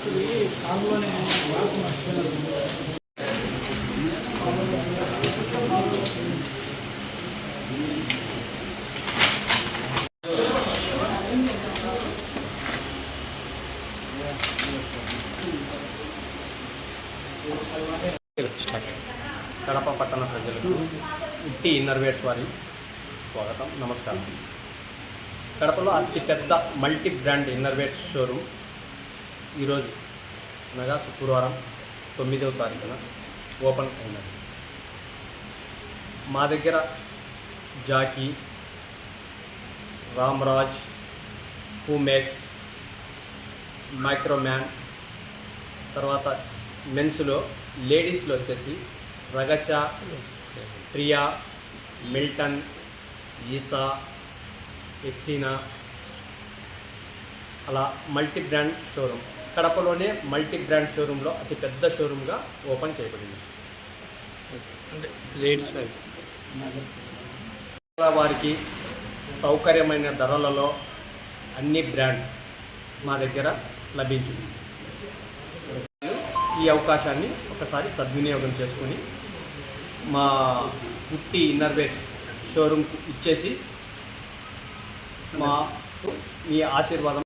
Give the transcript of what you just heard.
కడప పట్టణ ప్రజలకు ఉట్టి ఇన్నర్వేర్స్ వారి స్వాగతం, నమస్కారం. కడపలో అతిపెద్ద మల్టీ బ్రాండ్ ఇన్నర్వేర్స్ షోరూమ్ ఈరోజు అనగా శుక్రవారం 9వ తారీఖున ఓపెన్ అయినది. మా దగ్గర జాకీ, రామ్రాజ్, పూమెక్స్, మైక్రోమ్యాన్, తర్వాత మెన్స్లో, లేడీస్లో వచ్చేసి రగషా, ప్రియా, మిల్టన్, ఈసా, ఎక్సీనా, అలా మల్టీ బ్రాండ్ షోరూమ్. కడపలోనే మల్టీ బ్రాండ్ షోరూంలో అతి పెద్ద షోరూమ్గా ఓపెన్ చేయబడింది. రేట్స్ వారికి సౌకర్యమైన ధరలలో అన్ని బ్రాండ్స్ మా దగ్గర లభించింది. ఈ అవకాశాన్ని ఒకసారి సద్వినియోగం చేసుకొని మా ఉట్టి ఇన్నర్వేర్స్ షోరూమ్కి ఇచ్చేసి మీ ఆశీర్వాదం